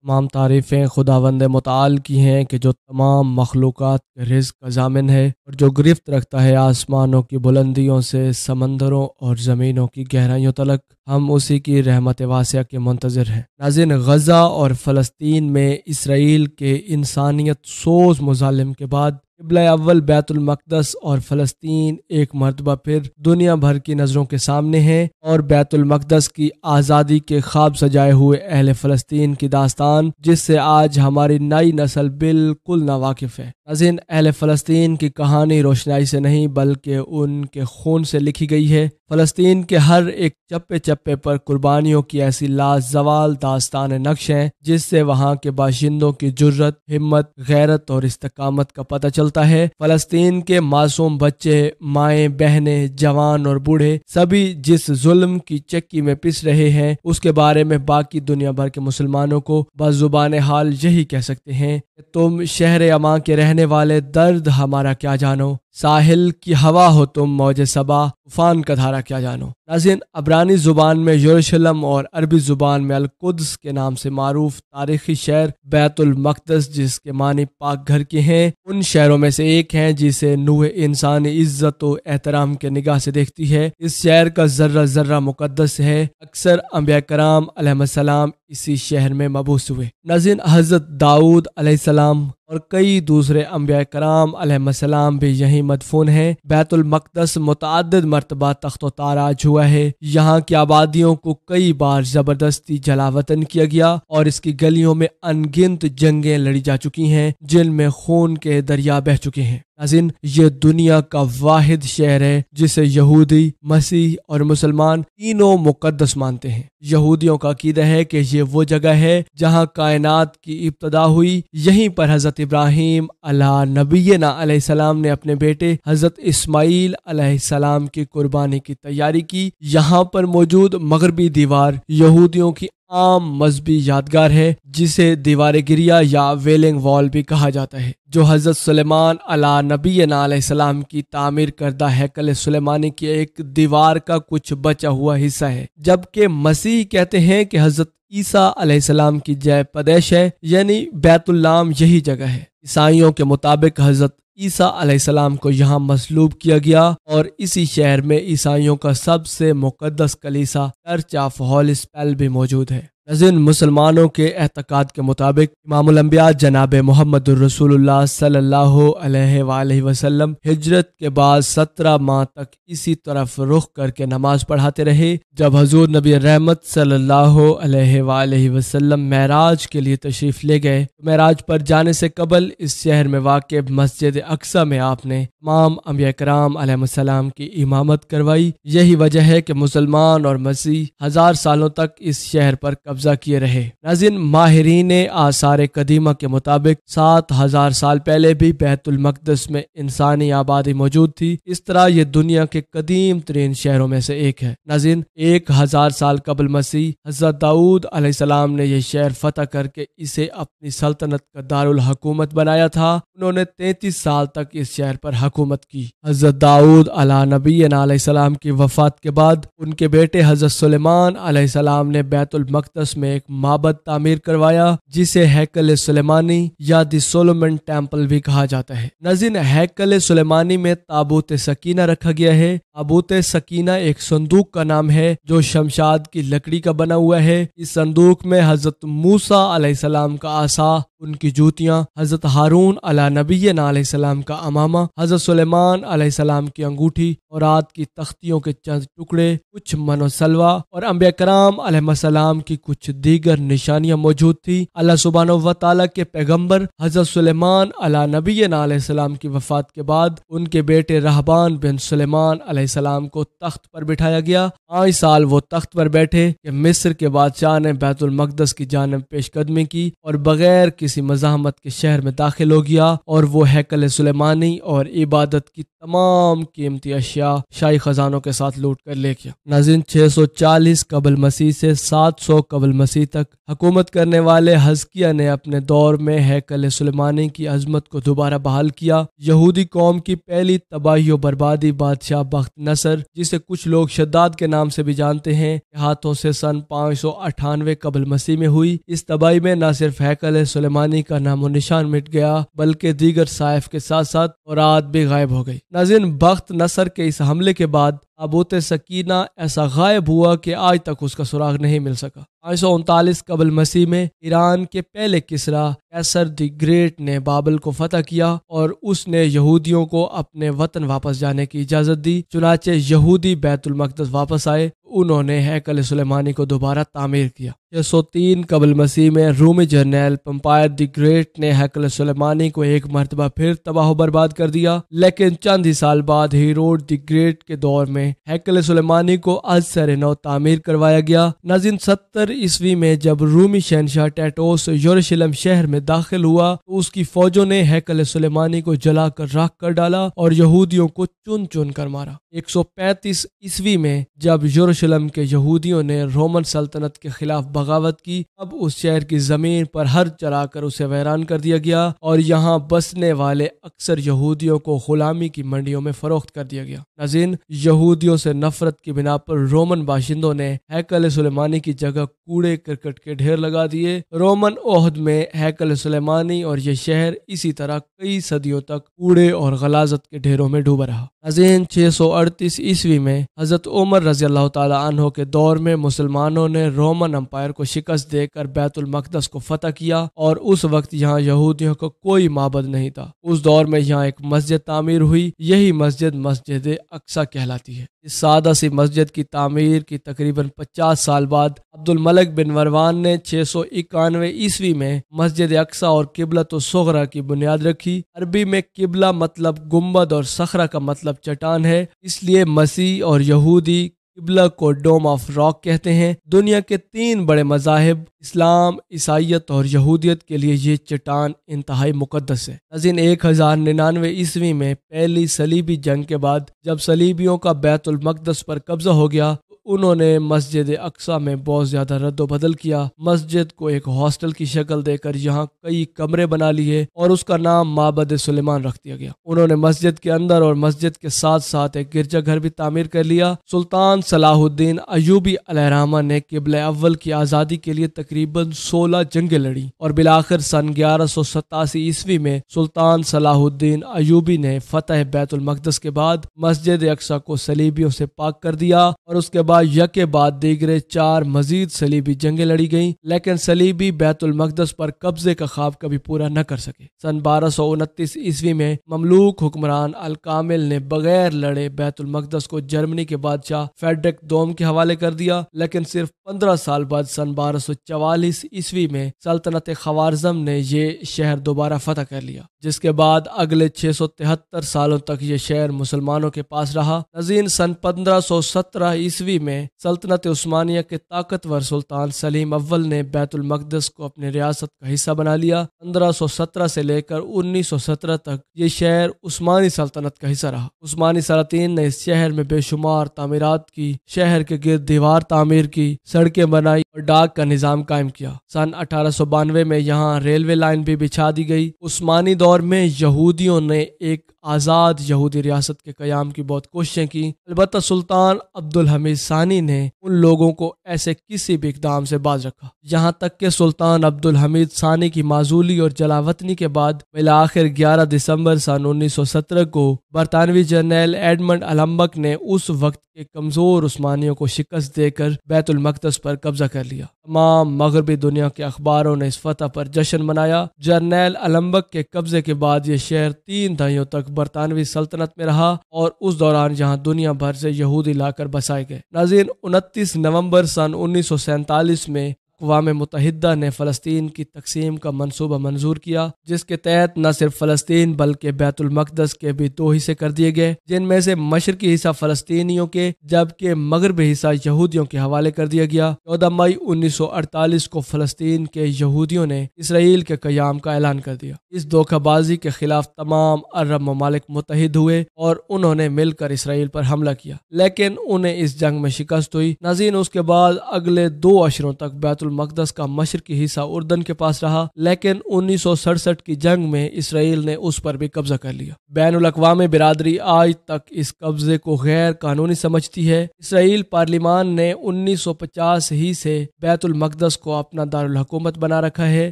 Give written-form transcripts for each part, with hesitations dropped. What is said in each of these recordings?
تمام تعریفیں خداوند متعال کی ہیں کہ جو تمام مخلوقات کے رزق کا ضامن ہے اور جو گرفت رکھتا ہے آسمانوں کی بلندیوں سے سمندروں اور زمینوں کی گہرائیوں تلک۔ ہم اسی کی رحمت واسعہ کے منتظر ہیں۔ ناظرین، غزہ اور فلسطین میں اسرائیل کے انسانیت سوز مظالم کے بعد قبلہ اول بیت المقدس اور فلسطین ایک مرتبہ پھر دنیا بھر کی نظروں کے سامنے ہیں، اور بیت المقدس کی آزادی کے خواب سجائے ہوئے اہل فلسطین کی داستان جس سے آج ہماری نئی نسل بالکل ناواقف ہے۔ ناظرین، اہل فلسطین کی کہانی روشنائی سے نہیں بلکہ ان کے خون سے لکھی گئی ہے۔ فلسطین کے ہر ایک چپے چپے پر قربانیوں کی ایسی لازوال داستان نقش ہیں جس سے وہاں کے باشندوں کی جرت، ہمت، غیرت اور استقامت کا پتہ چلتا ہے۔ فلسطین کے معصوم بچے، مائیں، بہنیں، جوان اور بوڑھے سبھی جس ظلم کی چکی میں پس رہے ہیں اس کے بارے میں باقی دنیا بھر کے مسلمانوں کو بزبان حال یہی کہہ سکتے ہیں کہ تم شہر امان کے رہنے والے درد ہمارا کیا جانو، ساحل کی ہوا ہو تم موج صبا، طوفان کا دھارا کیا جانو۔ ناظرین، عبرانی زبان میں یروشلم اور عربی زبان میں القدس کے نام سے معروف تاریخی شہر بیت المقدس جس کے معنی پاک گھر کے ہیں، ان شہروں میں سے ایک ہیں جسے نوح انسانی عزت و احترام کے نگاہ سے دیکھتی ہے۔ اس شہر کا ذرہ ذرہ مقدس ہے۔ اکثر انبیاء کرام علیہ السلام اسی شہر میں مبعوث ہوئے۔ ناظرین، حضرت داؤد علیہ السلام اور کئی دوسرے انبیاء کرام علیہ السلام بھی یہیں مدفون ہیں۔ بیت المقدس متعدد مرتبہ تخت و تاراج ہوا ہے۔ یہاں کی آبادیوں کو کئی بار زبردستی جلا وطن کیا گیا اور اس کی گلیوں میں ان گنت جنگیں لڑی جا چکی ہیں جن میں خون کے دریا بہہ چکے ہیں۔ ناظرین، یہ دنیا کا واحد شہر ہے جسے یہودی، مسیح اور مسلمان تینوں مقدس مانتے ہیں۔ یہودیوں کا عقیدہ ہے کہ یہ وہ جگہ ہے جہاں کائنات کی ابتدا ہوئی۔ یہیں پر حضرت ابراہیم علیہ نبینا علیہ السلام نے اپنے بیٹے حضرت اسماعیل علیہ السلام کی قربانی کی تیاری کی۔ یہاں پر موجود مغربی دیوار یہودیوں کی عام مذہبی یادگار ہے جسے دیوار گریا یا ویلنگ وال بھی کہا جاتا ہے، جو حضرت سلیمان علیہ نبینا علیہ السلام کی تعمیر کردہ ہیکل سلیمانی کی ایک دیوار کا کچھ بچا ہوا حصہ ہے۔ جبکہ مسیح کہتے ہیں کہ حضرت عیسیٰ علیہ السلام کی جے پیدائش ہے، یعنی بیت اللام یہی جگہ ہے۔ عیسائیوں کے مطابق حضرت عیسیٰ علیہ السلام کو یہاں مصلوب کیا گیا اور اسی شہر میں عیسائیوں کا سب سے مقدس کلیسا چرچ آف ہالی سپیل بھی موجود ہے۔ ناظرین، مسلمانوں کے اعتقاد کے مطابق امام الانبیاء جناب محمد الرسول اللہ صلی اللہ علیہ وآلہ وسلم ہجرت کے بعد 17 ماہ تک اسی طرف رخ کر کے نماز پڑھاتے رہے۔ جب حضور نبی رحمت صلی اللہ علیہ وآلہ وسلم معراج کے لیے تشریف لے گئے، معراج پر جانے سے قبل اس شہر میں واقع مسجد اقصی میں آپ نے تمام انبیاء کرام علیہ السلام کی امامت کروائی۔ یہی وجہ ہے کہ مسلمان اور مسیح 1000 سالوں تک اس شہر پر قبضہ کیے رہے۔ ناظرین، ماہرین آثار قدیمہ کے مطابق 7000 سال پہلے بھی بیت المقدس میں انسانی آبادی موجود تھی۔ اس طرح یہ دنیا کے قدیم ترین شہروں میں سے ایک ہے۔ ناظرین، 1000 سال قبل مسیح حضرت داؤد علیہ السلام نے یہ شہر فتح کر کے اسے اپنی سلطنت کا دارالحکومت بنایا تھا۔ انہوں نے 33 سال تک اس شہر پر حکومت کی۔ حضرت داؤد علیہ نبینا علیہ السلام کی وفات کے بعد ان کے بیٹے حضرت سلیمان علیہ السلام نے بیت المقدس میں ایک معبد تعمیر کروایا جسے ہیکل سلیمانی یا دی سولومن ٹیمپل بھی کہا جاتا ہے۔ ناظرین، ہیکل سلیمانی میں تابوت سکینہ رکھا گیا ہے۔ تابوت سکینہ ایک صندوق کا نام ہے جو شمشاد کی لکڑی کا بنا ہوا ہے۔ اس صندوق میں حضرت موسیٰ علیہ السلام کا عصا، ان کی جوتیاں، حضرت ہارون علیہ نبینا علیہ السلام کا امامہ، حضرت سلیمان علیہ السلام کی انگوٹھی، تورات کی تختیوں کے چند ٹکڑے، کچھ من و سلوہ اور انبیاء کرام علیہ السلام کی کچھ دیگر نشانیاں موجود تھی۔ اللہ سبحانہ و تعالیٰ کے پیغمبر حضرت سلیمان علیہ نبینا علیہ السلام کی وفات کے بعد ان کے بیٹے رہبان بن سلیمان علیہ السلام کو تخت پر بٹھایا گیا۔ 5 سال وہ تخت پر بیٹھے کہ مصر کے بادشاہ نے بیت المقدس کی جانب پیش قدمی کی اور بغیر کسی کسی مزاحمت کے شہر میں داخل ہو گیا اور وہ ہیکل سلیمانی اور عبادت کی تمام قیمتی اشیاء شاہی خزانوں کے ساتھ لوٹ کر لے گیا۔ ناظرین، 640 قبل مسیح سے 700 قبل مسیح تک حکومت کرنے والے حزقیہ نے اپنے دور میں ہیکل سلیمانی کی عظمت کو دوبارہ بحال کیا۔ یہودی قوم کی پہلی تباہی و بربادی بادشاہ بخت نصر، جسے کچھ لوگ شداد کے نام سے بھی جانتے ہیں، کے ہاتھوں سے سن 598 قبل مسیح میں ہوئی۔ اس تباہی میں نہ صرف ہیکل سلیمانی کا نام و نشان مٹ گیا بلکہ دیگر صحائف کے ساتھ ساتھ تورات بھی غائب ہو گئی۔ ناظرین، بخت نصر کے اس حملے کے بعد تابوت سکینہ ایسا غائب ہوا کہ آج تک اس کا سراغ نہیں مل سکا۔ 539 قبل مسیح میں ایران کے پہلے کسریٰ قیصر دی گریٹ نے بابل کو فتح کیا اور اس نے یہودیوں کو اپنے وطن واپس جانے کی اجازت دی۔ چنانچہ یہودی بیت المقدس واپس آئے۔ انہوں نے ہیکل سلیمانی کو دوبارہ تعمیر کیا۔ 603 قبل مسیح میں رومی جرنیل پمپائر دی گریٹ نے ہیکل سلیمانی کو ایک مرتبہ پھر تباہ و برباد کر دیا، لیکن چند ہی سال بعد ہیروڈ دی گریٹ کے دور میں ہیکل سلیمانی کو از سر نو تعمیر کروایا گیا۔ ناظرین، 70 عیسوی میں جب رومی شہنشاہ ٹیٹوس یروشلم شہر میں داخل ہوا تو اس کی فوجوں نے ہیکل سلیمانی کو جلا کر راکھ کر ڈالا اور یہودیوں کو چن چن کر مارا۔ 135 عیسوی میں جب یروشلم کے یہودیوں نے رومن سلطنت کے خلاف بغاوت کی، اب اس شہر کی زمین پر ہر چلا کر اسے ویران کر دیا گیا اور یہاں بسنے والے اکثر یہودیوں کو غلامی کی منڈیوں میں فروخت کر دیا گیا۔ ناظرین، یہودیوں سے نفرت کی بنا پر رومن باشندوں نے ہیکل سلیمانی کی جگہ کوڑے کرکٹ کے ڈھیر لگا دیے۔ رومن عہد میں ہیکل سلیمانی اور یہ شہر اسی طرح کئی صدیوں تک کوڑے اور غلاظت کے ڈھیروں میں ڈوبا رہا۔ ناظرین، 638 عیسوی میں حضرت عمر رضی اللہ تعالی عنہ کے دور میں مسلمانوں نے رومن امپائر کو شکست دے کر بیت المقدس کو فتح کیا اور اس وقت یہاں یہودیوں کا کوئی معبد نہیں تھا۔ اس دور میں یہاں ایک مسجد تعمیر ہوئی، یہی مسجد مسجد اقصی کہلاتی ہے۔ اس سادہ سی مسجد کی تعمیر کی تقریباً 50 سال بعد عبد الملک بن مروان نے 691 عیسوی میں مسجد اقصی اور قبلۃ الصغریٰ کی بنیاد رکھی۔ عربی میں قبلہ مطلب گنبد اور صخرہ کا مطلب چٹان ہے، اس لیے مسیح اور یہودی قبلہ کو ڈوم آف راک کہتے ہیں۔ دنیا کے 3 بڑے مذاہب اسلام، عیسائیت اور یہودیت کے لیے یہ چٹان انتہائی مقدس ہے۔ ناظرین، 1099 عیسوی میں پہلی صلیبی جنگ کے بعد جب صلیبیوں کا بیت المقدس پر قبضہ ہو گیا تو انہوں نے مسجد اقصی میں بہت زیادہ رد و بدل کیا۔ مسجد کو ایک ہاسٹل کی شکل دے کر یہاں کئی کمرے بنا لیے اور اس کا نام معبد سلیمان رکھ دیا گیا۔ انہوں نے مسجد کے اندر اور مسجد کے ساتھ ساتھ ایک گرجا گھر بھی تعمیر کر لیا۔ سلطان صلاح الدین ایوبی علیہ الرحمہ نے قبلہ اول کی آزادی کے لیے تقریباً 16 جنگیں لڑی اور بالآخر سن 1187 عیسوی میں سلطان صلاح الدین ایوبی نے فتح بیت المقدس کے بعد مسجد اقصی کو صلیبیوں سے پاک کر دیا اور اس کے بعد یکے بعد دیگرے 4 مزید صلیبی جنگیں لڑی گئیں، لیکن صلیبی بیت المقدس پر قبضے کا خواب کبھی پورا نہ کر سکے۔ سن 1229 عیسوی میں مملوک حکمران الکامل نے بغیر لڑے بیت المقدس کو جرمنی کے بادشاہ فیڈرک دوم کے حوالے کر دیا، لیکن صرف 15 سال بعد سن 1244 عیسوی میں سلطنت خوارزم نے یہ شہر دوبارہ فتح کر لیا، جس کے بعد اگلے 673 سالوں تک یہ شہر مسلمانوں کے پاس رہا۔ ناظرین، سن 1517 عیسوی میں سلطنت عثمانیہ کے طاقتور سلطان سلیم اول نے بیت المقدس کو اپنے ریاست کا حصہ بنا لیا۔ 1517 سے لے کر 1917 تک یہ شہر عثمانی سلطنت کا حصہ رہا۔ عثمانی سلاطین نے اس شہر میں بے شمار تعمیرات کی، شہر کے گرد دیوار تعمیر کی، سڑکیں بنائی اور ڈاک کا نظام قائم کیا۔ سن 1892 میں یہاں ریلوے لائن بھی بچھا دی گئی۔ عثمانی دور میں یہودیوں نے ایک آزاد یہودی ریاست کے قیام کی بہت کوششیں کی، البتہ سلطان عبد الحمید ثانی نے ان لوگوں کو ایسے کسی بھی اقدام سے باز رکھا، یہاں تک کہ سلطان عبد الحمید ثانی کی معزولی اور جلاوطنی کے بعد بالآخر 11 دسمبر سن 1917 کو برطانوی جنرل ایڈمنڈ المبک نے اس وقت کے کمزور عثمانیوں کو شکست دے کر بیت المقدس پر قبضہ کر لیا۔ تمام مغربی دنیا کے اخباروں نے اس فتح پر جشن منایا۔ جنرل المبک کے قبضے کے بعد یہ شہر 3 دہائیوں تک برطانوی سلطنت میں رہا اور اس دوران یہاں دنیا بھر سے یہودی لا کر بسائے گئے۔ ناظرین، 29 نومبر سن 1947 میں اقوام متحدہ نے فلسطین کی تقسیم کا منصوبہ منظور کیا، جس کے تحت نہ صرف فلسطین بلکہ بیت المقدس کے بھی 2 حصے کر دیے گئے، جن میں سے مشرقی حصہ فلسطینیوں کے جبکہ مغربی حصہ یہودیوں کے حوالے کر دیا گیا۔ 14 مئی 1948 کو فلسطین کے یہودیوں نے اسرائیل کے قیام کا اعلان کر دیا۔ اس دھوکہ بازی کے خلاف تمام عرب ممالک متحد ہوئے اور انہوں نے مل کر اسرائیل پر حملہ کیا، لیکن انہیں اس جنگ میں شکست ہوئی۔ ناظرین، اس کے بعد اگلے 2 عشروں تک بیت المقدس کا مشرقی حصہ اردن کے پاس رہا، لیکن 1967 کی جنگ میں اسرائیل نے اس پر بھی قبضہ کر لیا۔ بین الاقوامی برادری آج تک اس قبضے کو غیر قانونی سمجھتی ہے۔ اسرائیل پارلیمان نے 1950 ہی سے بیت المقدس کو اپنا دارالحکومت بنا رکھا ہے،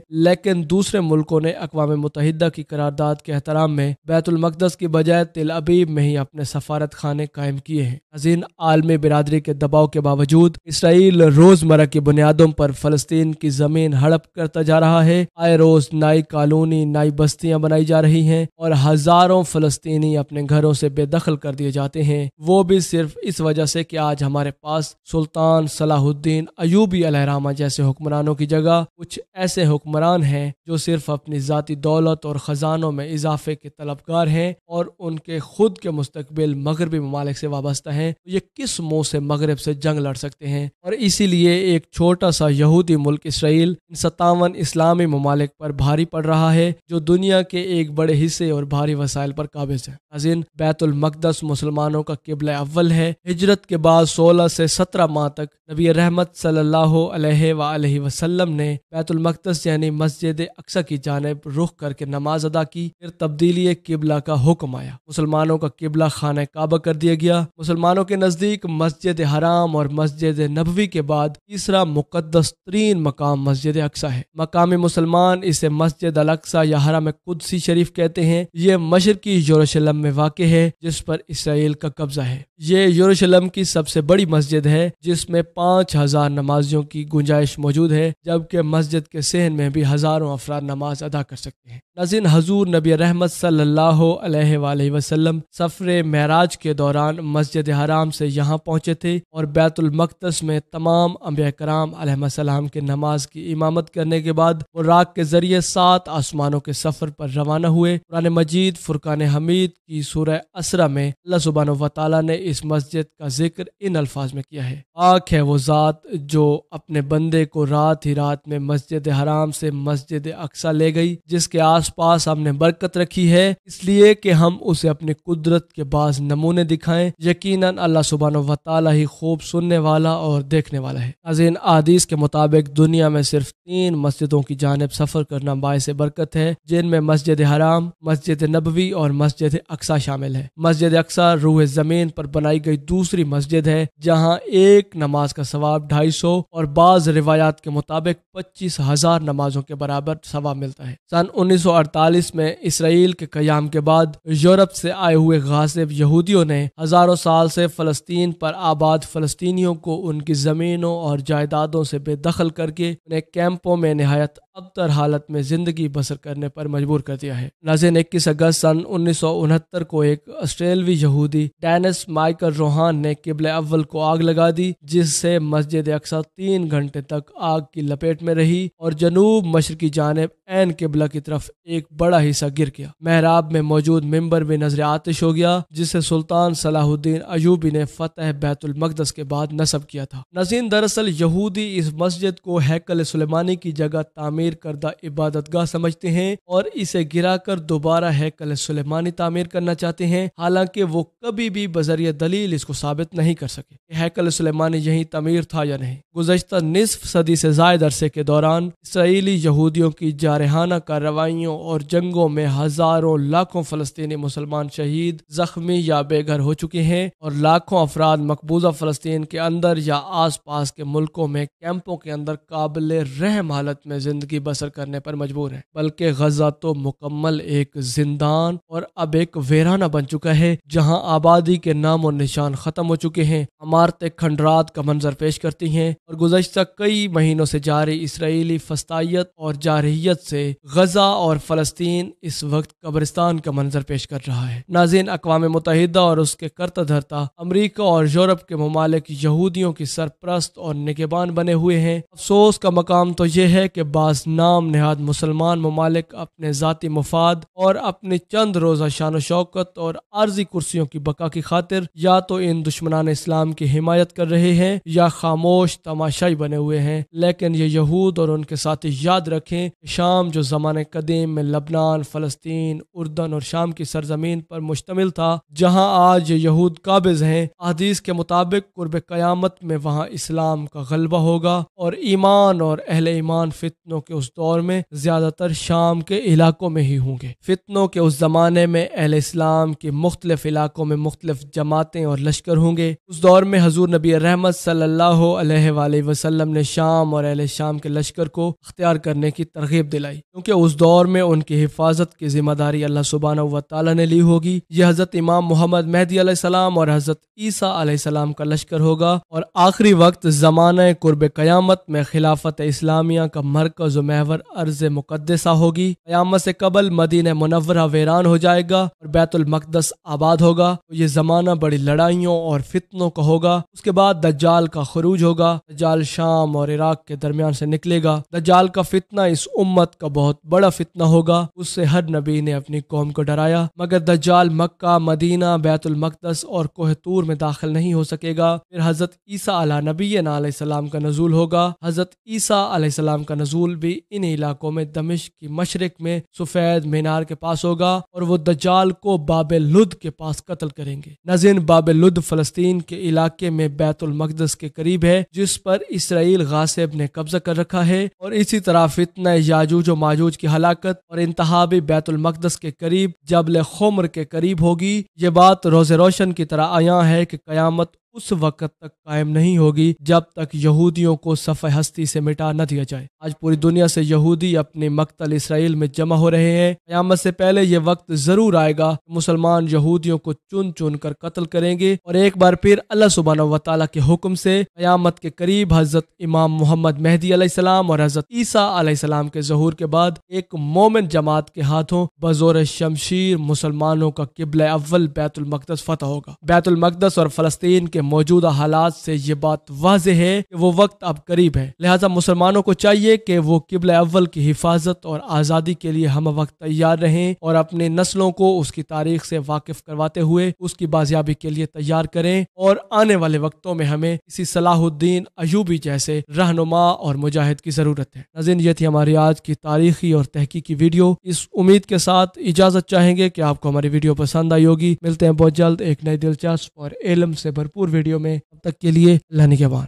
لیکن دوسرے ملکوں نے اقوام متحدہ کی قرارداد کے احترام میں بیت المقدس کی بجائے تل ابیب میں ہی اپنے سفارت خانے قائم کیے ہیں۔ ناظرین، عالمی برادری کے دباؤ کے باوجود اسرائیل روزمرہ کی بنیادوں پر فلسطین کی زمین ہڑپ کرتا جا رہا ہے۔ آئے روز نئی کالونی، نئی بستیاں بنائی جا رہی ہیں اور ہزاروں فلسطینی اپنے گھروں سے بے دخل کر دیے جاتے ہیں، وہ بھی صرف اس وجہ سے کہ آج ہمارے پاس سلطان صلاح الدین ایوبی علیہ الرحمہ جیسے حکمرانوں کی جگہ کچھ ایسے حکمران ہیں جو صرف اپنی ذاتی دولت اور خزانوں میں اضافے کے طلبگار ہیں اور ان کے خود کے مستقبل مغربی ممالک سے وابستہ ہیں۔ یہ کس منہ سے مغرب سے جنگ لڑ سکتے ہیں؟ اور اسی لیے ایک چھوٹا سا یہودی ملک اسرائیل ان 57 اسلامی ممالک پر بھاری پڑ رہا ہے جو دنیا کے ایک بڑے حصے اور بھاری وسائل پر قابض ہے۔ ناظرین، بیت المقدس مسلمانوں کا قبلہ اول ہے۔ ہجرت کے بعد 16 سے 17 ماہ تک نبی رحمت صلی اللہ علیہ وآلہ وسلم نے بیت المقدس یعنی مسجد اقصی کی جانب رخ کر کے نماز ادا کی۔ پھر تبدیلی قبلہ کا حکم آیا، مسلمانوں کا قبلہ خانہ کعبہ کر دیا گیا۔ مسلمانوں کے نزدیک مسجد حرام اور مسجد نبوی کے بعد تیسرا مقدس ترین مقام مسجد اقصی ہے۔ مقامی مسلمان اسے مسجد الاقصی یا حرم قدسی شریف کہتے ہیں۔ یہ مشرقی یروشلم میں واقع ہے جس پر اسرائیل کا قبضہ ہے۔ یہ یروشلم کی سب سے بڑی مسجد ہے جس میں 5000 نمازیوں کی گنجائش موجود ہے، جبکہ مسجد کے صحن میں بھی ہزاروں افراد نماز ادا کر سکتے ہیں۔ ناظرین، حضور نبی رحمت صلی اللہ علیہ وآلہ وسلم سفر معراج کے دوران مسجد حرام سے یہاں پہنچے تھے اور بیت المقدس میں تمام انبیاء کرام علیہ السلام کے نماز کی امامت کرنے کے بعد وہ راک کے ذریعے 7 آسمانوں کے سفر پر روانہ ہوئے۔ قرآن مجید فرقان حمید کی سورہ اسرا میں اللہ سبحانہ و تعالیٰ نے اس مسجد کا ذکر ان الفاظ میں کیا ہے: پاک ہے وہ ذات جو اپنے بندے کو رات ہی رات میں مسجد حرام سے مسجد اقصی لے گئی، جس کے آس پاس ہم نے برکت رکھی ہے اس لیے کہ ہم اسے اپنی قدرت کے بعض نمونے دکھائیں۔ یقیناً اللہ سبحانہ و تعالیٰ ہی خوب سننے والا اور دیکھنے والا ہے۔ ناظرین، احادیث کے مطابق دنیا میں صرف 3 مسجدوں کی جانب سفر کرنا باعث برکت ہے، جن میں مسجد حرام، مسجد نبوی اور مسجد اقصی شامل ہے۔ مسجد اقصی روح زمین پر بنائی گئی دوسری مسجد ہے جہاں ایک نماز کا ثواب 250 اور بعض روایات کے مطابق 25,000 نمازوں کے برابر ثواب ملتا ہے۔ سن 1948 میں اسرائیل کے قیام کے بعد یورپ سے آئے ہوئے غاصب یہودیوں نے ہزاروں سال سے فلسطین پر آباد فلسطینیوں کو ان کی زمینوں اور جائیدادوں سے بے دخل کر کے انہیں کیمپوں میں نہایت ابتر حالت میں زندگی بسر کرنے پر مجبور کر دیا ہے۔ ناظرین، 21 اگست سن 1969 کو ایک آسٹریلوی یہودی ڈینس مائیکل روہان نے قبلہ اول کو آگ لگا دی، جس سے مسجد اقصی 3 گھنٹے تک آگ کی لپیٹ میں رہی اور جنوب مشرقی جانب عین قبلہ کی طرف ایک بڑا حصہ گر گیا۔ محراب میں موجود ممبر بھی نظر آتش ہو گیا، جسے سلطان صلاح الدین ایوبی نے فتح بیت المقدس کے بعد نصب کیا تھا۔ ناظرین، دراصل یہودی اس مسجد کو ہیکل سلیمانی کی جگہ تعمیر کردہ عبادت گاہ سمجھتے ہیں اور اسے گرا کر دوبارہ ہیکل سلیمانی تعمیر کرنا چاہتے ہیں، حالانکہ وہ کبھی بھی بذریعہ دلیل اس کو ثابت نہیں کر سکے کہ ہیکل سلیمانی یہی تعمیر تھا یا نہیں۔ گزشتہ نصف صدی سے زائد عرصے کے دوران اسرائیلی یہودیوں کی جارحانہ کارروائیوں اور جنگوں میں ہزاروں لاکھوں فلسطینی مسلمان شہید، زخمی یا بے گھر ہو چکے ہیں اور لاکھوں افراد مقبوضہ فلسطین کے اندر یا آس پاس کے ملکوں میں کیمپوں کے اندر قابل رحم حالت میں زندگی زندگی بسر کرنے پر مجبور ہیں، بلکہ غزہ تو مکمل ایک زندان اور اب ایک ویرانہ بن چکا ہے جہاں آبادی کے نام و نشان ختم ہو چکے ہیں، عمارتیں کھنڈرات کا منظر پیش کرتی ہیں اور گزشتہ کئی مہینوں سے جاری اسرائیلی فسطائیت اور جارحیت سے غزہ اور فلسطین اس وقت قبرستان کا منظر پیش کر رہا ہے۔ ناظرین، اقوام متحدہ اور اس کے کرتا دھرتا امریکہ اور یورپ کے ممالک یہودیوں کی سرپرست اور نگہبان بنے ہوئے ہیں۔ افسوس کا مقام تو یہ ہے کہ بعض نام نہاد مسلمان ممالک اپنے ذاتی مفاد اور اپنی چند روزہ شان و شوکت اور عارضی کرسیوں کی بقا کی خاطر یا تو ان دشمنان اسلام کی حمایت کر رہے ہیں یا خاموش تماشائی بنے ہوئے ہیں، لیکن یہ یہود اور ان کے ساتھی یاد رکھیں کہ شام جو زمانے قدیم میں لبنان، فلسطین، اردن اور شام کی سرزمین پر مشتمل تھا، جہاں آج یہ یہود قابض ہیں، احادیث کے مطابق قرب قیامت میں وہاں اسلام کا غلبہ ہوگا اور ایمان اور اہل ایمان فتنوں کے اس دور میں زیادہ تر شام کے علاقوں میں ہی ہوں گے۔ فتنوں کے اس زمانے میں اہل اسلام کے مختلف علاقوں میں مختلف جماعتیں اور لشکر ہوں گے۔ اس دور میں حضور نبی رحمت صلی اللہ علیہ وآلہ وسلم نے شام اور اہل شام کے لشکر کو اختیار کرنے کی ترغیب دلائی، کیونکہ اس دور میں ان کی حفاظت کی ذمہ داری اللہ سبحانہ و تعالی نے لی ہوگی۔ یہ حضرت امام محمد مہدی علیہ السلام اور حضرت عیسیٰ علیہ السلام کا لشکر ہوگا اور آخری وقت زمانہ قرب قیامت میں خلافت اسلامیہ کا مرکز و محور ارض مقدسہ ہوگی۔ قیامت سے قبل مدینہ منورہ ویران ہو جائے گا اور بیت المقدس آباد ہوگا۔ تو یہ زمانہ بڑی لڑائیوں اور فتنوں کا ہوگا۔ اس کے بعد دجال کا خروج ہوگا۔ دجال شام اور عراق کے درمیان سے نکلے گا۔ دجال کا فتنہ اس امت کا بہت بڑا فتنہ ہوگا۔ اس سے ہر نبی نے اپنی قوم کو ڈرایا، مگر دجال مکہ، مدینہ، بیت المقدس اور کوہ طور میں داخل نہیں ہو سکے گا۔ پھر حضرت عیسیٰ علیہ نبینا علیہ السلام کا نزول ہوگا۔ حضرت عیسیٰ علیہ السلام کا نزول بھی ان علاقوں میں دمشق کی مشرق میں سفید مینار کے پاس ہوگا اور وہ دجال کو باب لد کے پاس قتل کریں گے۔ ناظرین، باب لد فلسطین کے علاقے میں بیت المقدس کے قریب ہے، جس پر اسرائیل غاصب نے قبضہ کر رکھا ہے، اور اسی طرح فتنہ یاجوج و ماجوج کی ہلاکت اور انتہا بھی بیت المقدس کے قریب جبل خمر کے قریب ہوگی۔ یہ بات روز روشن کی طرح عیاں ہے کہ قیامت اس وقت تک قائم نہیں ہوگی جب تک یہودیوں کو صفحہ ہستی سے مٹا نہ دیا جائے۔ آج پوری دنیا سے یہودی اپنے مقتل اسرائیل میں جمع ہو رہے ہیں۔ قیامت سے پہلے یہ وقت ضرور آئے گا کہ مسلمان یہودیوں کو چن چن کر قتل کریں گے، اور ایک بار پھر اللہ سبحانہ و تعالیٰ کے حکم سے قیامت کے قریب حضرت امام محمد مہدی علیہ السلام اور حضرت عیسیٰ علیہ السلام کے ظہور کے بعد ایک مومن جماعت کے ہاتھوں بزور شمشیر مسلمانوں کا قبلہ اول بیت المقدس فتح ہوگا۔ بیت المقدس اور فلسطین کے موجودہ حالات سے یہ بات واضح ہے کہ وہ وقت اب قریب ہے، لہذا مسلمانوں کو چاہیے کہ وہ قبلہ اول کی حفاظت اور آزادی کے لیے ہم وقت تیار رہیں اور اپنے نسلوں کو اس کی تاریخ سے واقف کرواتے ہوئے اس کی بازیابی کے لیے تیار کریں، اور آنے والے وقتوں میں ہمیں کسی صلاح الدین ایوبی جیسے رہنما اور مجاہد کی ضرورت ہے۔ ناظرین، یہ تھی ہماری آج کی تاریخی اور تحقیقی ویڈیو۔ اس امید کے ساتھ اجازت چاہیں گے کہ آپ کو ہماری ویڈیو پسند آئی ہوگی۔ ملتے ہیں بہت جلد ایک نئی دلچسپ اور علم سے بھرپور ویڈیو میں، تب تک کے لیے اللہ نگہبان۔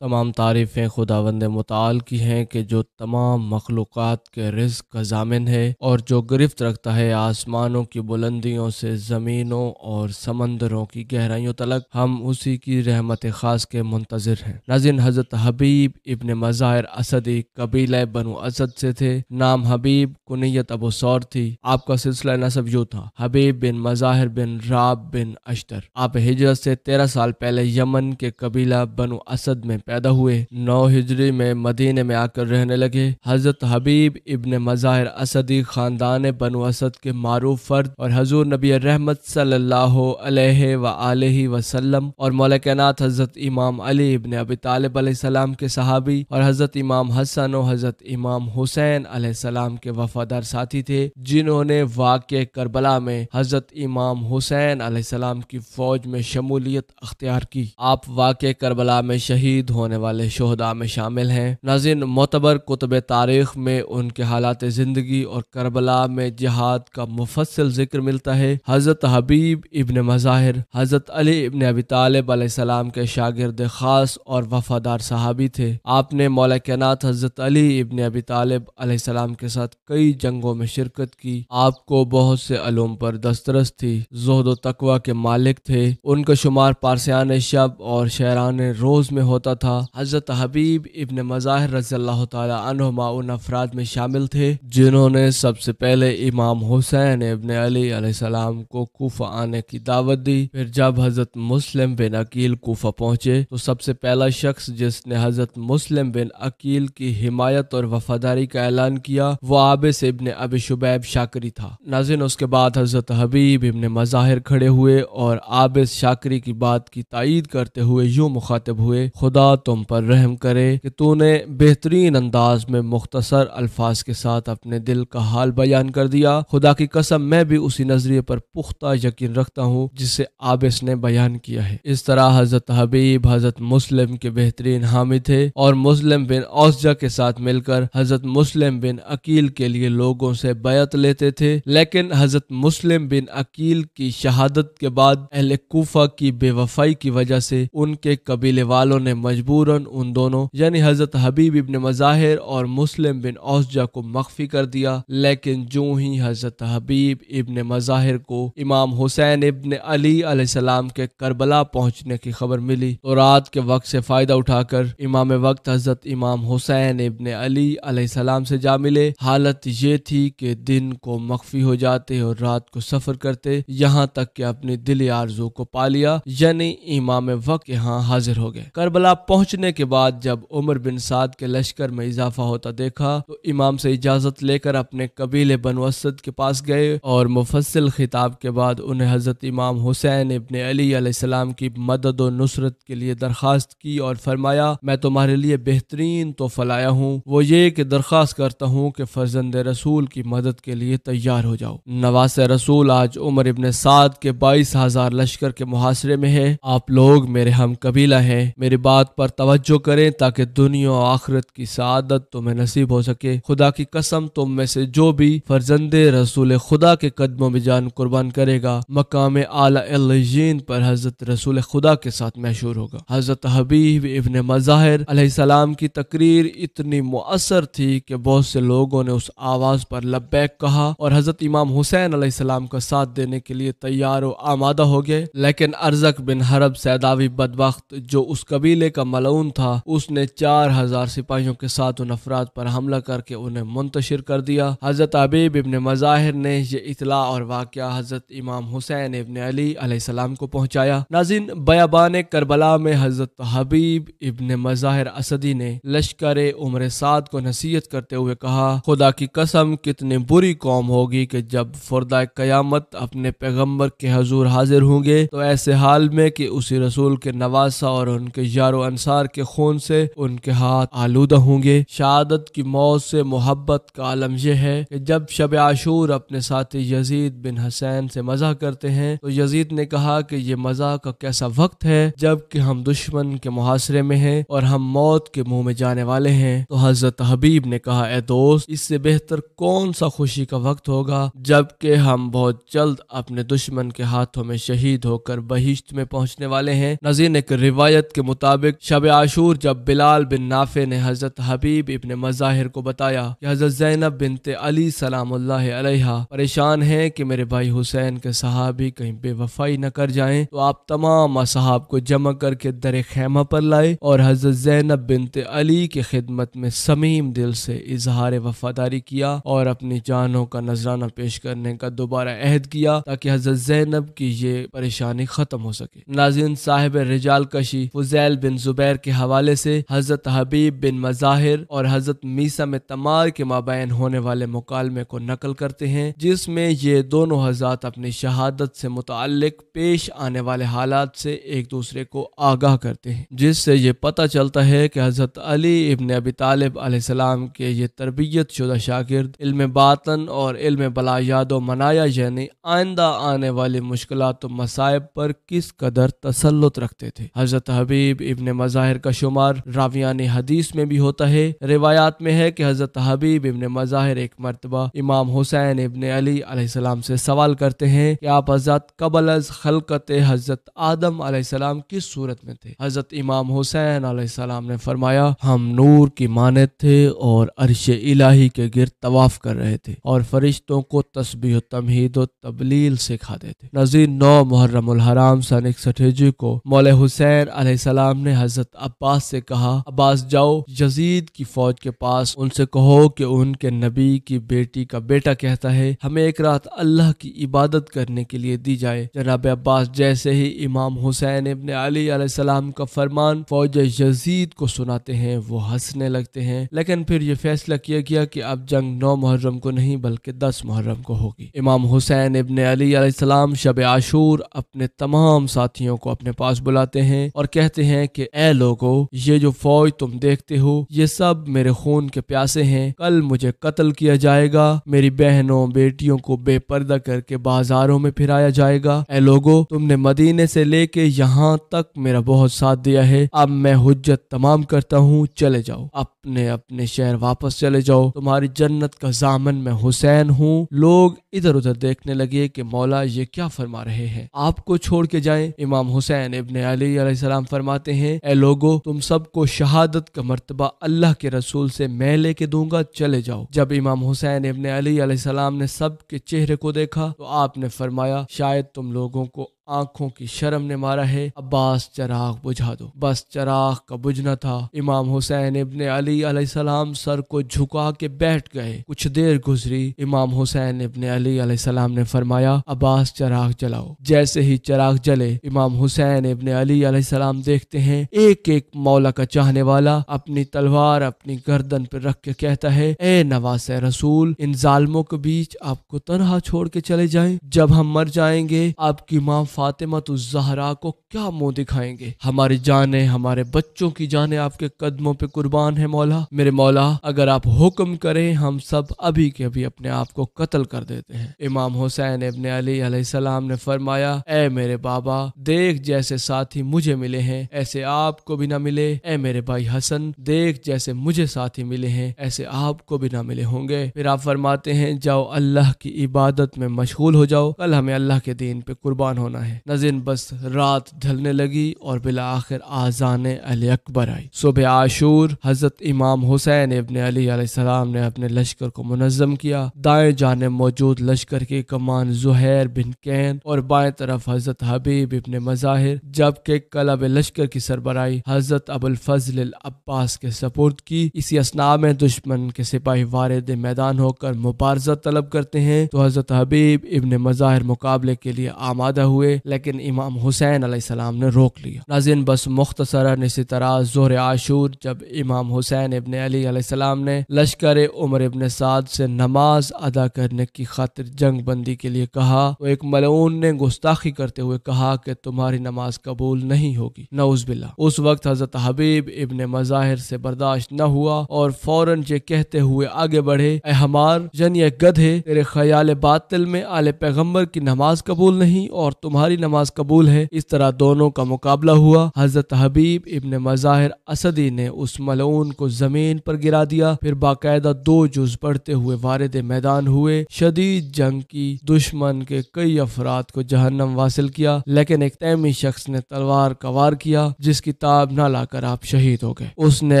تمام تعریفیں خداوند متعال کی ہیں کہ جو تمام مخلوقات کے رزق کا ضامن ہے اور جو گرفت رکھتا ہے آسمانوں کی بلندیوں سے زمینوں اور سمندروں کی گہرائیوں تلک۔ ہم اسی کی رحمت خاص کے منتظر ہیں۔ ناظرین، حضرت حبیب ابن مظاہر اسدی قبیلہ بنو اسد سے تھے۔ نام حبیب، کنیت ابو ثور تھی۔ آپ کا سلسلہ نسب یوں تھا: حبیب بن مظاہر بن راب بن اشتر۔ آپ ہجرت سے 13 سال پہلے یمن کے قبیلہ بنو اسد میں پیدا ہوئے۔ 9 ہجری میں مدینے میں آ کر رہنے لگے۔ حضرت حبیب ابن مظاہر اسدی خاندان بنو اسد کے معروف فرد اور حضور نبی رحمت صلی اللہ علیہ وآلہ وسلم اور مولا کائنات حضرت امام علی ابن ابی طالب علیہ السلام کے صحابی اور حضرت امام حسن و حضرت امام حسین علیہ السلام کے وفادار ساتھی تھے، جنہوں نے واقع کربلا میں حضرت امام حسین علیہ السلام کی فوج میں شمولیت اختیار کی۔ آپ واقع کربلا میں شہید ہونے والے شہداء میں شامل ہیں۔ ناظرین، معتبر کتب تاریخ میں ان کے حالات زندگی اور کربلا میں جہاد کا مفصل ذکر ملتا ہے۔ حضرت حبیب ابن مظاہر حضرت علی ابن ابی طالب علیہ السلام کے شاگرد خاص اور وفادار صحابی تھے۔ آپ نے مولا کائنات حضرت علی ابن ابی طالب علیہ السلام کے ساتھ کئی جنگوں میں شرکت کی۔ آپ کو بہت سے علوم پر دسترس تھی، زہد و تقوی کے مالک تھے۔ ان کا شمار پارسیان شب اور شعران روز میں ہوتا تھا۔ حضرت حبیب ابن مظاہر رضی اللہ تعالی عنہما ان افراد میں شامل تھے جنہوں نے سب سے پہلے امام حسین ابن علی علیہ السلام کو کوفہ آنے کی دعوت دی۔ پھر جب حضرت مسلم بن عقیل کوفہ پہنچے تو سب سے پہلا شخص جس نے حضرت مسلم بن عقیل کی حمایت اور وفاداری کا اعلان کیا وہ عابس ابن ابی شبیب شاکری تھا۔ ناظرین، اس کے بعد حضرت حبیب ابن مظاہر کھڑے ہوئے اور عابس شاکری کی بات کی تائید کرتے ہوئے یوں مخاطب ہوئے: خدا تم پر رحم کرے کہ تو نے بہترین انداز میں مختصر الفاظ کے ساتھ اپنے دل کا حال بیان کر دیا۔ خدا کی قسم میں بھی اسی نظریے پر پختہ یقین رکھتا ہوں جسے عابس نے بیان کیا ہے۔ اس طرح حضرت حبیب حضرت مسلم کے بہترین حامی تھے اور مسلم بن اوسجہ کے ساتھ مل کر حضرت مسلم بن عقیل کے لیے لوگوں سے بیعت لیتے تھے، لیکن حضرت مسلم بن عقیل کی شہادت کے بعد اہل کوفہ کی بے وفائی کی وجہ سے ان کے قبیلے والوں نے مجبوراً ان دونوں یعنی حضرت حبیب ابن مظاہر اور مسلم بن اوسجہ کو مخفی کر دیا۔ لیکن جو ہی حضرت حبیب ابن مظاہر کو امام حسین ابن علی علیہ السلام کے کربلا پہنچنے کی خبر ملی تو رات کے وقت سے فائدہ اٹھا کر امام وقت حضرت امام حسین ابن علی علیہ السلام سے جا ملے۔ حالت یہ تھی کہ دن کو مخفی ہو جاتے اور رات کو سفر کرتے، یہاں تک کہ اپنی دلی آرزو کو پا لیا، یعنی امام وقت یہاں حاضر ہو گئے۔ کربلا پہنچنے کے بعد جب عمر بن سعد کے لشکر میں اضافہ ہوتا دیکھا تو امام سے اجازت لے کر اپنے قبیلے بنو اسد کے پاس گئے اور مفصل خطاب کے بعد انہیں حضرت امام حسین ابن علی علیہ السلام کی مدد و نصرت کے لیے درخواست کی اور فرمایا: میں تمہارے لیے بہترین تحفہ لایا ہوں، وہ یہ کہ درخواست کرتا ہوں کہ فرزند رسول کی مدد کے لیے تیار ہو جاؤ۔ نواس رسول آج عمر ابن سعد کے 22,000 لشکر کے محاصرے میں ہے۔ آپ لوگ میرے ہم قبیلہ ہیں، میری بات پر توجہ کریں تاکہ دنیا و آخرت کی سعادت تمہیں نصیب ہو سکے۔ خدا کی قسم تم میں سے جو بھی فرزند رسول خدا کے قدموں میں جان قربان کرے گا مقام اعلی علیین پر حضرت رسول خدا کے ساتھ محشور ہوگا۔ حضرت حبیب ابن مظاہر علیہ السلام کی تقریر اتنی مؤثر تھی کہ بہت سے لوگوں نے اس آواز پر لبیک کہا اور حضرت امام حسین علیہ السلام کا ساتھ دینے کے لیے تیار و آمادہ ہو گئے۔ لیکن ارزق بن حرب سیداوی بدبخت جو اس قبیلے کا ملعون تھا، اس نے 4,000 سپاہیوں کے ساتھ ان افراد پر حملہ کر کے انہیں منتشر کر دیا۔ حضرت حبیب ابن مظاہر نے یہ اطلاع اور واقعہ حضرت امام حسین ابن علی علیہ السلام کو پہنچایا۔ ناظرین، بیابان کربلا میں حضرت حبیب ابن مظاہر اسدی نے لشکر عمر سعد کو نصیحت کرتے ہوئے کہا: خدا کی قسم کتنی بری قوم ہوگی کہ جب فردہ قیامت اپنے پیغمبر کے حضور حاضر ہوں گے تو ایسے حال میں کہ اسی رسول کے نواسہ اور ان کے یار و انصار کے خون سے ان کے ہاتھ آلودہ ہوں گے۔ شہادت کی موت سے محبت کا عالم یہ ہے کہ جب شب عاشور اپنے ساتھی یزید بن حسین سے مزاح کرتے ہیں تو یزید نے کہا کہ یہ مزاح کا کیسا وقت ہے جب کہ ہم دشمن کے محاصرے میں ہیں اور ہم موت کے منہ میں جانے والے ہیں۔ تو حضرت حبیب نے کہا: اے دوست، اس سے بہتر کون سا خوشی کا وقت ہوگا جب کہ ہم بہت جلد اپنے دشمن کے ہاتھوں میں شہید ہو کر بہشت میں پہنچنے والے ہیں۔ ناظرین، ایک روایت کے مطابق شب عاشور جب بلال بن نافع نے حضرت حبیب ابن مظاہر کو بتایا کہ حضرت زینب بنت علی سلام اللہ علیہا پریشان ہیں کہ میرے بھائی حسین کے صحابی کہیں بے وفائی نہ کر جائیں، تو آپ تمام اصحاب کو جمع کر کے در خیمہ پر لائے اور حضرت زینب بنت علی کی خدمت میں صمیم دل سے اظہار وفاداری کیا اور اپنی جانوں کا نذرانہ پیش کرنے کا دوبارہ عہد کیا تاکہ حضرت زینب کی یہ پریشانی ختم ہو سکے۔ ناظرین، صاحب رجال کشی فضیل بن زبیر کے حوالے سے حضرت حبیب بن مظاہر اور حضرت میثم تمار کے مابین ہونے والے مکالمے کو نقل کرتے ہیں جس میں یہ دونوں حضرات اپنی شہادت سے متعلق پیش آنے والے حالات سے ایک دوسرے کو آگاہ کرتے ہیں، جس سے یہ پتہ چلتا ہے کہ حضرت علی ابن ابی طالب علیہ السلام کے یہ تربیت شدہ شاگرد علم باطن اور علم بلایاد و منایا یعنی آئندہ آنے والی مشکلات و مصائب پر کس قدر تسلط رکھتے تھے۔ حضرت حبیب ابن مظاہر کا شمار راویان حدیث میں بھی ہوتا ہے۔ روایات میں ہے کہ حضرت حبیب ابن مظاہر ایک مرتبہ امام حسین ابن علی علیہ السلام سے سوال کرتے ہیں کہ آپ حضرت قبل از خلقت حضرت آدم علیہ السلام کس صورت میں تھے؟ حضرت امام حسین علیہ السلام نے فرمایا ہم نور کی مانند تھے اور عرش الہی کے گرد طواف کر رہے تھے اور فرشتوں کو تسبیح و تمہید و تبلیل سکھاتے تھے۔ ناظرین، 9 محرم الحرام سن 61 ہجری کو مولا حسین علیہ السلام نے حضرت عباس سے کہا عباس جاؤ یزید کی فوج کے پاس، ان سے کہو کہ ان کے نبی کی بیٹی کا بیٹا کہتا ہے ہمیں ایک رات اللہ کی عبادت کرنے کے لیے دی جائے۔ جناب عباس جیسے ہی امام حسین ابن علی علیہ السلام کا فرمان فوج یزید کو سناتے ہیں وہ ہنسنے لگتے ہیں، لیکن پھر یہ فیصلہ کیا گیا کہ اب جنگ 9 محرم کو نہیں بلکہ 10 محرم کو ہوگی۔ امام حسین ابن علی علیہ السلام شب عاشور اپنے تمام ساتھیوں کو اپنے پاس بلاتے ہیں اور کہتے ہیں کہ اے لوگو، یہ جو فوج تم دیکھتے ہو یہ سب میرے خون کے پیاسے ہیں، کل مجھے قتل کیا جائے گا، میری بہنوں بیٹیوں کو بے پردہ کر کے بازاروں میں پھرایا جائے گا۔ اے لوگو، تم نے مدینے سے لے کے یہاں تک میرا بہت ساتھ دیا ہے، اب میں حجت تمام کرتا ہوں، چلے جاؤ اپنے اپنے شہر واپس چلے جاؤ، تمہاری جنت کا ضامن میں حسین ہوں۔ لوگ ادھر ادھر دیکھنے لگے کہ مولا یہ کیا فرما رہے ہیں، آپ کو چھوڑ کے جائیں؟ امام حسین ابن علی علیہ السلام فرماتے ہیں اے لوگو، تم سب کو شہادت کا مرتبہ اللہ کے رسول سے میں لے کے دوں گا، چلے جاؤ۔ جب امام حسین ابن علی علیہ السلام نے سب کے چہرے کو دیکھا تو آپ نے فرمایا شاید تم لوگوں کو آنکھوں کی شرم نے مارا ہے، عباس چراغ بجھا دو۔ بس چراغ کا بجھنا تھا، امام حسین ابن علی علیہ السلام سر کو جھکا کے بیٹھ گئے۔ کچھ دیر گزری، امام حسین ابن علی علیہ السلام نے فرمایا عباس چراغ جلاؤ۔ جیسے ہی چراغ جلے، امام حسین ابن علی علیہ السلام دیکھتے ہیں ایک ایک مولا کا چاہنے والا اپنی تلوار اپنی گردن پر رکھ کے کہتا ہے اے نواز رسول، ان ظالموں کے بیچ آپ کو تنہا چھوڑ کے چلے جائیں؟ جب ہم مر جائیں گے آپ کی ماں فاطمہ الزہرا کو کیا منہ دکھائیں گے؟ ہماری جانیں، ہمارے بچوں کی جانیں آپ کے قدموں پہ قربان ہے مولا۔ میرے مولا، اگر آپ حکم کریں ہم سب ابھی کے ابھی اپنے آپ کو قتل کر دیتے ہیں۔ امام حسین ابن علی علیہ السلام نے فرمایا اے میرے بابا، دیکھ جیسے ساتھی مجھے ملے ہیں ایسے آپ کو بھی نہ ملے، اے میرے بھائی حسن، دیکھ جیسے مجھے ساتھی ملے ہیں ایسے آپ کو بھی نہ ملے ہوں گے۔ پھر آپ فرماتے ہیں جاؤ اللہ کی عبادت میں مشغول ہو جاؤ، کل ہمیں اللہ کے دین پہ قربان ہونا ہے۔ ناظرین، بس رات ڈھلنے لگی اور بالآخر آذان علی اکبر آئی۔ صبح عاشور حضرت امام حسین ابن علی علیہ السلام نے اپنے لشکر کو منظم کیا۔ دائیں جانب موجود لشکر کی کمان زہیر بن کین اور بائیں طرف حضرت حبیب ابن مظاہر، جبکہ قلب لشکر کی سربراہی حضرت ابو الفضل العباس کے سپرد کی۔ اسی اثناء میں دشمن کے سپاہی وارد میدان ہو کر مبارزہ طلب کرتے ہیں تو حضرت حبیب ابن مظاہر مقابلے کے لیے آمادہ ہوئے، لیکن امام حسین علیہ السلام نے روک لیا۔ ناظرین، بس مختصراً اسی طرح ظہر عاشور جب امام حسین ابن علی علیہ السلام نے لشکر عمر ابن سعد سے نماز ادا کرنے کی خاطر جنگ بندی کے لیے کہا تو ایک ملعون نے گستاخی کرتے ہوئے کہا کہ تمہاری نماز قبول نہیں ہوگی، نعوذ باللہ۔ اس وقت حضرت حبیب ابن مظاہر سے برداشت نہ ہوا اور فوراً یہ کہتے ہوئے آگے بڑھے اے ہمار یعنی گدھے، تیرے خیال باطل میں آل پیغمبر کی نماز قبول نہیں اور تمہاری نماز قبول ہے۔ اس طرح دونوں کا مقابلہ ہوا۔ حضرت حبیب ابن مظاہر اسدی نے اس ملعون کو زمین پر گرا دیا، پھر باقاعدہ 2 جز پڑھتے ہوئے وارد میدان ہوئے۔ شدید جنگ کی، دشمن کے کئی افراد کو جہنم واصل کیا، لیکن ایک تیمی شخص نے تلوار کا وار کیا جس کی تاب نہ لا کر آپ شہید ہو گئے۔ اس نے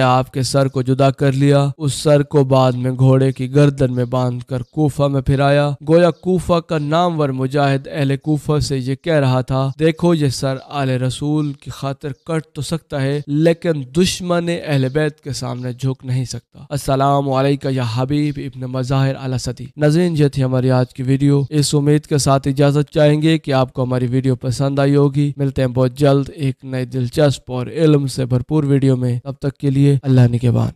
آپ کے سر کو جدا کر لیا، اس سر کو بعد میں گھوڑے کی گردن میں باندھ کر کوفہ میں پھرایا۔ گویا کوفہ کا نامور مجاہد اہل کوفہ سے یہ کہہ رہا تھا دیکھو یہ سر آل رسول کی خاطر کٹ تو سکتا ہے لیکن دشمن اہل بیت کے سامنے جھک نہیں سکتا۔ السلام علیکم یا حبیب ابن مظاہر الاسدی۔ ناظرین، یہ تھی ہماری آج کی ویڈیو۔ اس امید کے ساتھ اجازت چاہیں گے کہ آپ کو ہماری ویڈیو پسند آئی ہوگی۔ ملتے ہیں بہت جلد ایک نئی دلچسپ اور علم سے بھرپور ویڈیو میں، تب تک کے لیے اللہ نگہبان۔